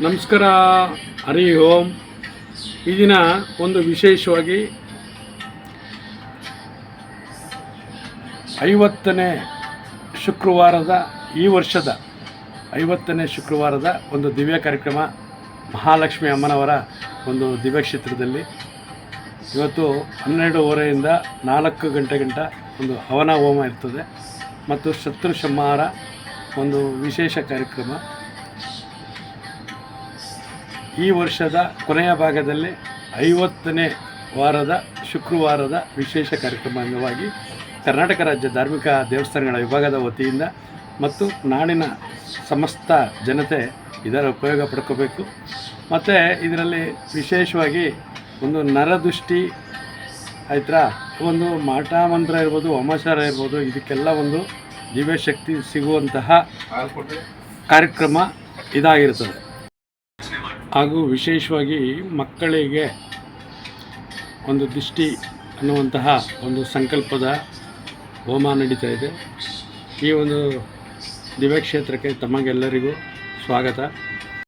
ನಮಸ್ಕಾರ. ಹರಿ ಓಂ. ಈ ದಿನ ಒಂದು ವಿಶೇಷವಾಗಿ 50ನೇ ಶುಕ್ರವಾರದ ಈ ವರ್ಷದ 50ನೇ ಶುಕ್ರವಾರದ ಒಂದು ದಿವ್ಯ ಕಾರ್ಯಕ್ರಮ ಮಹಾಲಕ್ಷ್ಮಿ ಅಮ್ಮನವರ ಒಂದು ದಿವ್ಯಕ್ಷೇತ್ರದಲ್ಲಿ ಇವತ್ತು 12:30ಯಿಂದ 4 ಗಂಟೆ ಗಂಟ ಒಂದು ಹವನ ಹೋಮ ಇರ್ತದೆ ಮತ್ತು ಶತ್ರು ಸಂಹಾರ ಒಂದು ವಿಶೇಷ ಕಾರ್ಯಕ್ರಮ. ಈ ವರ್ಷದ ಕೊನೆಯ ಭಾಗದಲ್ಲಿ 50ನೇ ವಾರದ ಶುಕ್ರವಾರದ ವಿಶೇಷ ಕಾರ್ಯಕ್ರಮ ಅಂಗವಾಗಿ ಕರ್ನಾಟಕ ರಾಜ್ಯ ಧಾರ್ಮಿಕ ದೇವಸ್ಥಾನಗಳ ವಿಭಾಗದ ವತಿಯಿಂದ ಮತ್ತು ನಾಡಿನ ಸಮಸ್ತ ಜನತೆ ಇದರ ಉಪಯೋಗ ಪಡ್ಕೋಬೇಕು. ಮತ್ತು ಇದರಲ್ಲಿ ವಿಶೇಷವಾಗಿ ಒಂದು ನರದೃಷ್ಟಿ ಆಯ್ತಾ, ಒಂದು ಮಾಟ ಮಂತ್ರ ಇರ್ಬೋದು, ಹೋಮಾಚಾರ ಇರ್ಬೋದು, ಇದಕ್ಕೆಲ್ಲ ಒಂದು ದಿವ್ಯಶಕ್ತಿ ಸಿಗುವಂತಹ ಕಾರ್ಯಕ್ರಮ ಇದಾಗಿರ್ತದೆ. ಹಾಗೂ ವಿಶೇಷವಾಗಿ ಮಕ್ಕಳಿಗೆ ಒಂದು ದೃಷ್ಟಿ ಅನ್ನುವಂತಹ ಒಂದು ಸಂಕಲ್ಪದ ಹೋಮ ನಡೀತಾ ಇದೆ. ಈ ಒಂದು ದಿವ್ಯಕ್ಷೇತ್ರಕ್ಕೆ ತಮಗೆಲ್ಲರಿಗೂ ಸ್ವಾಗತ.